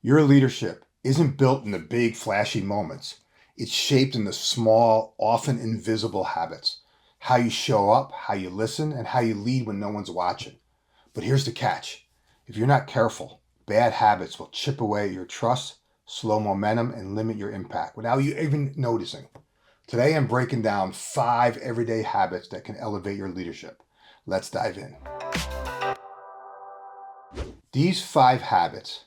Your leadership isn't built in the big, flashy moments. It's shaped in the small, often invisible habits. How you show up, how you listen, and how you lead when no one's watching. But here's the catch. If you're not careful, bad habits will chip away at your trust, slow momentum, and limit your impact without you even noticing. Today I'm breaking down 5 everyday habits that can elevate your leadership. Let's dive in. These 5 habits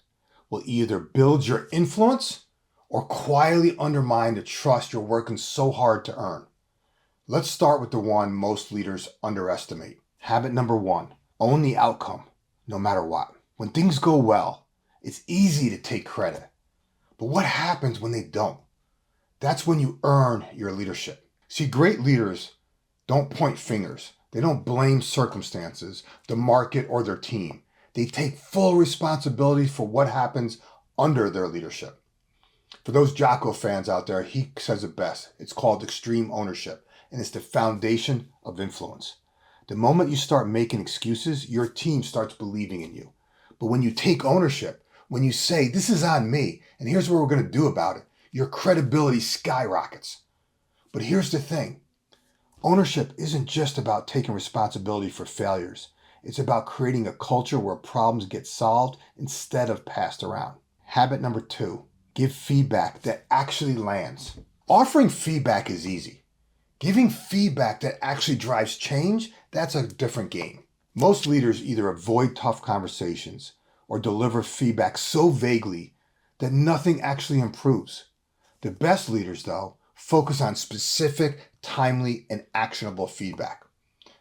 will either build your influence or quietly undermine the trust you're working so hard to earn. Let's start with the one most leaders underestimate. Habit number 1, own the outcome, no matter what. When things go well, it's easy to take credit. But what happens when they don't? That's when you earn your leadership. See, great leaders don't point fingers. They don't blame circumstances, the market, or their team. They take full responsibility for what happens under their leadership. For those Jocko fans out there, he says it best. It's called extreme ownership, and it's the foundation of influence. The moment you start making excuses, your team starts believing in you. But when you take ownership, when you say, this is on me, and here's what we're going to do about it, your credibility skyrockets. But here's the thing. Ownership isn't just about taking responsibility for failures. It's about creating a culture where problems get solved instead of passed around. Habit number 2, give feedback that actually lands. Offering feedback is easy. Giving feedback that actually drives change, that's a different game. Most leaders either avoid tough conversations or deliver feedback so vaguely that nothing actually improves. The best leaders, though, focus on specific, timely, and actionable feedback.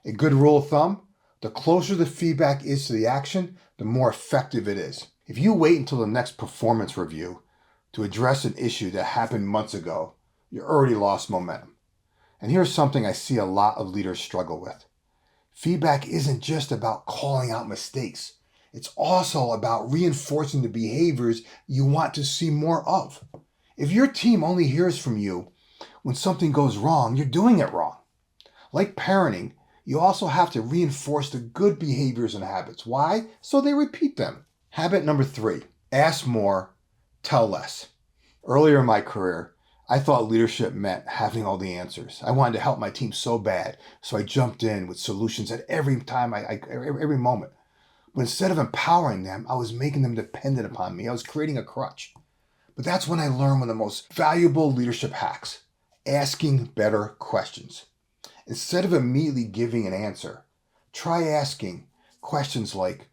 A good rule of thumb, the closer the feedback is to the action, the more effective it is. If you wait until the next performance review to address an issue that happened months ago, you already lost momentum. And here's something I see a lot of leaders struggle with. Feedback isn't just about calling out mistakes. It's also about reinforcing the behaviors you want to see more of. If your team only hears from you when something goes wrong, you're doing it wrong. Like parenting, you also have to reinforce the good behaviors and habits. Why? So they repeat them. Habit number 3, ask more, tell less. Earlier in my career, I thought leadership meant having all the answers. I wanted to help my team so bad, so I jumped in with solutions at every moment. But instead of empowering them, I was making them dependent upon me. I was creating a crutch. But that's when I learned one of the most valuable leadership hacks, asking better questions. Instead of immediately giving an answer, try asking questions like,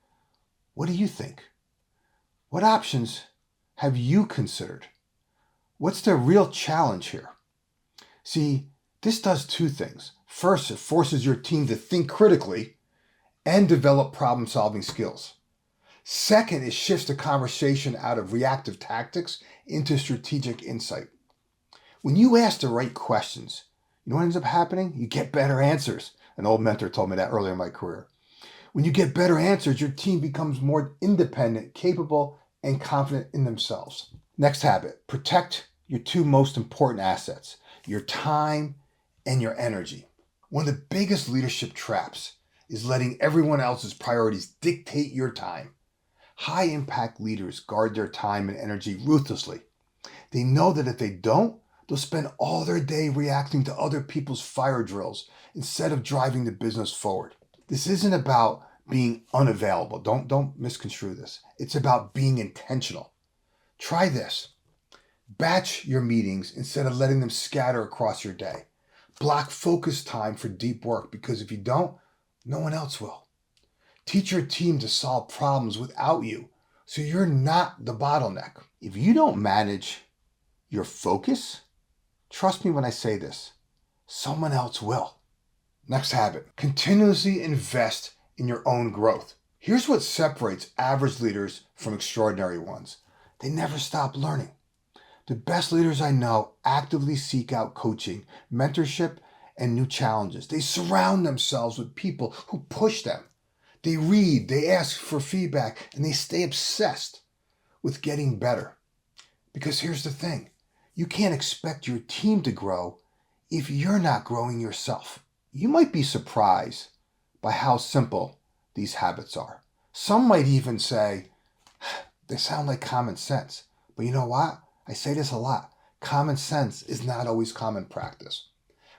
what do you think? What options have you considered? What's the real challenge here? See, this does 2 things. First, it forces your team to think critically and develop problem-solving skills. Second, it shifts the conversation out of reactive tactics into strategic insight. When you ask the right questions, you know what ends up happening? You get better answers. An old mentor told me that earlier in my career. When you get better answers, your team becomes more independent, capable, and confident in themselves. Next habit, protect your 2 most important assets, your time and your energy. One of the biggest leadership traps is letting everyone else's priorities dictate your time. High-impact leaders guard their time and energy ruthlessly. They know that if they don't, they'll spend all their day reacting to other people's fire drills instead of driving the business forward. This isn't about being unavailable. Don't misconstrue this. It's about being intentional. Try this. Batch your meetings instead of letting them scatter across your day. Block focus time for deep work because if you don't, no one else will. Teach your team to solve problems without you so you're not the bottleneck. If you don't manage your focus, trust me when I say this, someone else will. Next habit, continuously invest in your own growth. Here's what separates average leaders from extraordinary ones. They never stop learning. The best leaders I know actively seek out coaching, mentorship, and new challenges. They surround themselves with people who push them. They read, they ask for feedback, and they stay obsessed with getting better. Because here's the thing, you can't expect your team to grow if you're not growing yourself. You might be surprised by how simple these habits are. Some might even say, They sound like common sense. But you know what? I say this a lot. Common sense is not always common practice.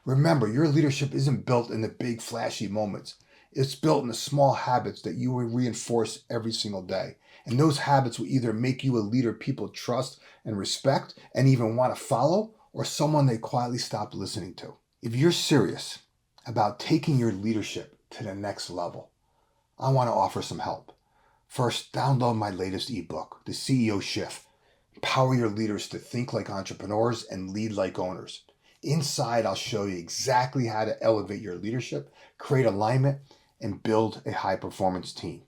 Remember, your leadership isn't built in the big flashy moments. It's built in the small habits that you will reinforce every single day. And those habits will either make you a leader people trust and respect and even want to follow, or someone they quietly stop listening to. If you're serious about taking your leadership to the next level, I want to offer some help. First, download my latest ebook, The CEO Shift. Empower your leaders to think like entrepreneurs and lead like owners. Inside, I'll show you exactly how to elevate your leadership, create alignment, and build a high performance team.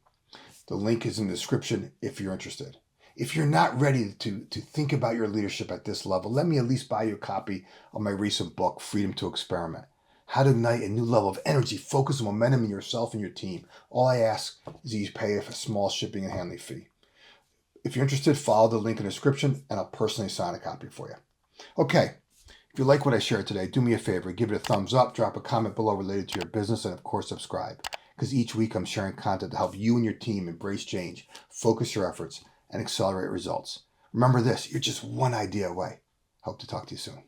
The link is in the description if you're interested. If you're not ready to think about your leadership at this level, let me at least buy you a copy of my recent book, Freedom to Experiment. How to ignite a new level of energy, focus, and momentum in yourself and your team. All I ask is that you pay a small shipping and handling fee. If you're interested, follow the link in the description and I'll personally sign a copy for you. Okay, if you like what I shared today, do me a favor, give it a thumbs up, drop a comment below related to your business, and of course, subscribe. Because each week I'm sharing content to help you and your team embrace change, focus your efforts, and accelerate results. Remember this, you're just one idea away. Hope to talk to you soon.